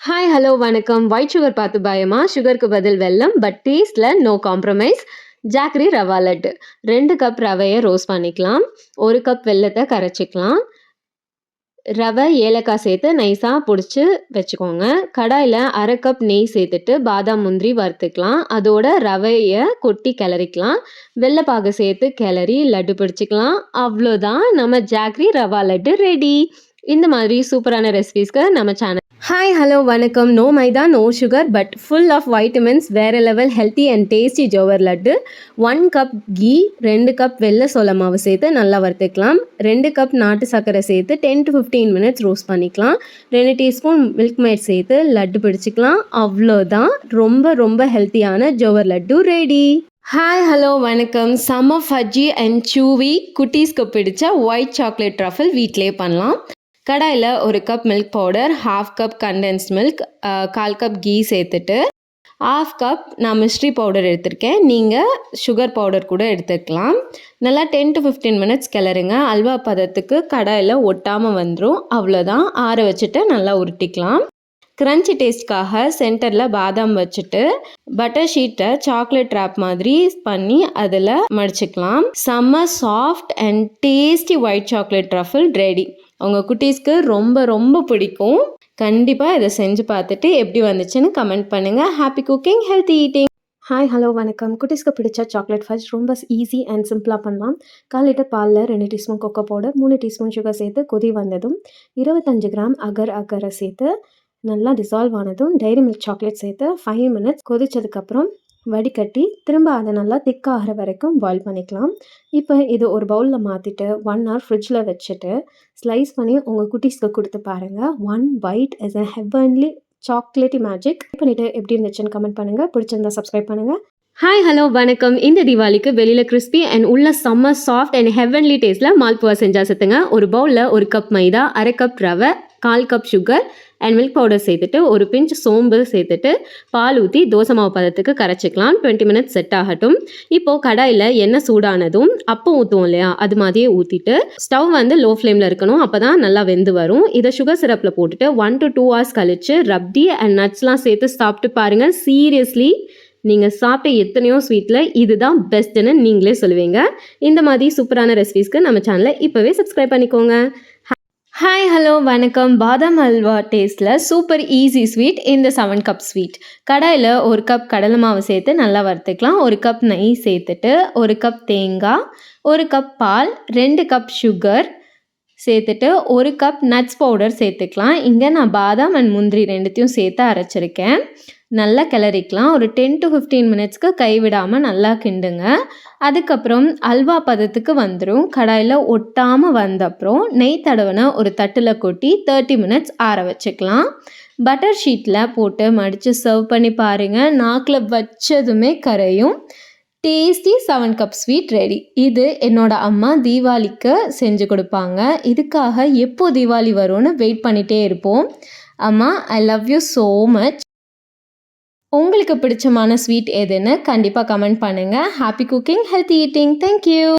Hi hello வணக்கம். White sugar பார்த்து பயமா? சுகருக்கு பதில் வெல்லம், பட் டேஸ்ட்ல no compromise. Jaggery rava laddu. 2 cup ரவையை ரோஸ்ட் பண்ணிக்கலாம். 1 கப் வெல்லத்தை கரைச்சிக்கலாம். ரவை ஏலக்காய் சேர்த்து நைஸாக பிடிச்சி வச்சுக்கோங்க. கடாயில் 1/2 கப் நெய் சேர்த்துட்டு பாதாம் முந்திரி வறுத்துக்கலாம். அதோட ரவையை கொட்டி கிளறிக்கலாம். வெள்ளைப்பாகு சேர்த்து கிளறி லட்டு பிடிச்சிக்கலாம். அவ்வளோதான், நம்ம ஜாக்ரி ரவா லட்டு ரெடி. இந்த மாதிரி சூப்பரான ரெசிபீஸ்க்கு நம்ம சேனல். ஹாய் ஹலோ வணக்கம். No maida, no sugar, but full of vitamins, வேறு level healthy and tasty jowar laddu. 1 cup ghee, 2 cup வெள்ளை சோள மாவு சேர்த்து நல்லா வறுத்துக்கலாம். 2 கப் நாட்டு சர்க்கரை சேர்த்து 10 to 15 மினிட்ஸ் ரோஸ்ட் பண்ணிக்கலாம். 2 டீஸ்பூன் மில்க் மேட் சேர்த்து லட்டு பிடிச்சிக்கலாம். அவ்வளோதான், ரொம்ப ரொம்ப ஹெல்த்தியான jowar laddu ready. Hi hello வணக்கம். செம்ம ஃபஜ்ஜி அண்ட் சூவி குட்டீஸ்க்கு பிடிச்ச ஒயிட் சாக்லேட் ட்ரஃபிள் வீட்டிலே பண்ணலாம். கடாயில் 1 cup milk powder, 1/2 cup condensed milk, 1/4 cup ghee சேர்த்துட்டு 1/2 கப் நான் மிஸ்ட்ரி பவுடர் எடுத்திருக்கேன். நீங்கள் சுகர் பவுடர் கூட எடுத்துக்கலாம். நல்லா 10 to 15 மினிட்ஸ் கிளறுங்க. அல்வா பதத்துக்கு கடாயில் ஒட்டாமல் வந்துடும். அவ்வளோதான், ஆற வச்சுட்டு நல்லா உருட்டிக்கலாம். கிரன்ச்சி டேஸ்ட்காக சென்டரில் பாதாம் வச்சுட்டு பட்டர் ஷீட்டை சாக்லேட் ட்ராப் மாதிரி பண்ணி அதில் மடிச்சுக்கலாம். செம்ம soft and tasty white chocolate truffle ready. உங்கள் குட்டீஸ்க்கு ரொம்ப ரொம்ப பிடிக்கும். கண்டிப்பாக இதை செஞ்சு பார்த்துட்டு எப்படி வந்துச்சுன்னு கமெண்ட் பண்ணுங்கள். Happy cooking, healthy eating. Hi hello வணக்கம். குட்டீஸ்க்கு பிடிச்ச சாக்லேட் ஃபஜ் ரொம்ப ஈஸி அண்ட் சிம்பிளாக பண்ணலாம். 1/4 லிட்டர் பாலில் 2 teaspoon cocoa powder, 3 teaspoon sugar சேர்த்து கொதி வந்ததும் 25 கிராம் அகரை சேர்த்து நல்லா டிசால்வ் ஆனதும் டைரி மில்க் சாக்லேட் சேர்த்து 5 மினிட்ஸ் கொதிச்சதுக்கப்புறம் வடிகட்டி திரும்ப அதை நல்லா திக்காகிற வரைக்கும் பாயில் பண்ணிக்கலாம். இப்போ இது ஒரு பவுலில் மாற்றிட்டு 1 hour ஃப்ரிட்ஜில் வச்சுட்டு ஸ்லைஸ் பண்ணி உங்கள் குட்டீஸ்க்கு கொடுத்து பாருங்கள். 1 bite is a heavenly chocolatey magic. பண்ணிவிட்டு எப்படி இருந்துச்சுன்னு கமெண்ட் பண்ணுங்கள். பிடிச்சிருந்தா சப்ஸ்கிரைப் பண்ணுங்கள். ஹாய் ஹலோ வணக்கம். இந்த தீபாவளிக்கு வெளியில் கிறிஸ்பி அண்ட் உள்ள செம்ம சாஃப்ட் அண்ட் ஹெவன்லி டேஸ்ட்டில் மால்புவா செஞ்சால் சத்துங்க. ஒரு பவுலில் 1 கப் மைதா, 1/2 கப் ரவை, 1/4 cup sugar and milk powder சேர்த்துட்டு 1 பிஞ்ச் சோம்பு சேர்த்துட்டு பால் ஊற்றி தோசை மாவு பதத்துக்கு கரைச்சிக்கலாம். 20 மினிட்ஸ் செட் ஆகட்டும். இப்போது கடாயில் எண்ணெய் சூடானதும் அப்போ ஊற்றுவோம் இல்லையா, அது மாதிரியே ஊற்றிட்டு ஸ்டவ் லோ ஃப்ளேமில் இருக்கணும். அப்போ தான் நல்லா வெந்து வரும். இதை சுகர் சிரப்பில் போட்டுட்டு 1 to 2 hours கழிச்சு ரப்டி அண்ட் நட்ஸ்லாம் சேர்த்து சாப்பிட்டு பாருங்கள். சீரியஸ்லி, நீங்கள் சாப்பிட்ட எத்தனையோ ஸ்வீட்டில் இதுதான் பெஸ்ட்டுன்னு நீங்களே சொல்லுவீங்க. இந்த மாதிரி சூப்பரான ரெசிபீஸ்க்கு நம்ம சேனலை இப்போவே சப்ஸ்கிரைப் பண்ணிக்கோங்க. ஹாய் ஹலோ வணக்கம். பாதாம் அல்வா டேஸ்ட்டில் சூப்பர் ஈஸி ஸ்வீட் இந்த 7 கப் ஸ்வீட். கடாயில் 1 கப் கடலை மாவு சேர்த்து நல்லா வறுத்துக்கலாம். 1 கப் நெய் சேர்த்துட்டு 1 கப் தேங்காய், 1 கப் பால், 2 கப் சுகர் சேர்த்துட்டு 1 கப் நட்ஸ் பவுடர் சேர்த்துக்கலாம். இங்கே நான் பாதாம் அண்ட் முந்திரி 2த்தையும் சேர்த்து அரைச்சிருக்கேன். நல்லா கிளறிக்கலாம். ஒரு 10 to 15 மினிட்ஸ்க்கு கைவிடாமல் நல்லா கிண்டுங்க. அதுக்கப்புறம் அல்வா பதத்துக்கு வந்துடும். கடாயில் ஒட்டாமல் வந்த அப்புறம் நெய் தடவின ஒரு தட்டில் கொட்டி 30 மினிட்ஸ் ஆற வச்சுக்கலாம். பட்டர் ஷீட்டில் போட்டு மடித்து சர்வ் பண்ணி பாருங்கள். நாக்கில் வச்சதுமே கரையும். Tasty 7 cup sweet ready. இது என்னோட அம்மா தீபாவளிக்கு செஞ்சு கொடுப்பாங்க. இதுக்காக எப்போ தீபாவளி வரும்னு வெயிட் பண்ணிகிட்டே இருப்போம். அம்மா, I love you so much. உங்களுக்கு பிடிச்சமான ஸ்வீட் எதுன்னு கண்டிப்பாக கமெண்ட் பண்ணுங்கள். Happy cooking, healthy eating. Thank you.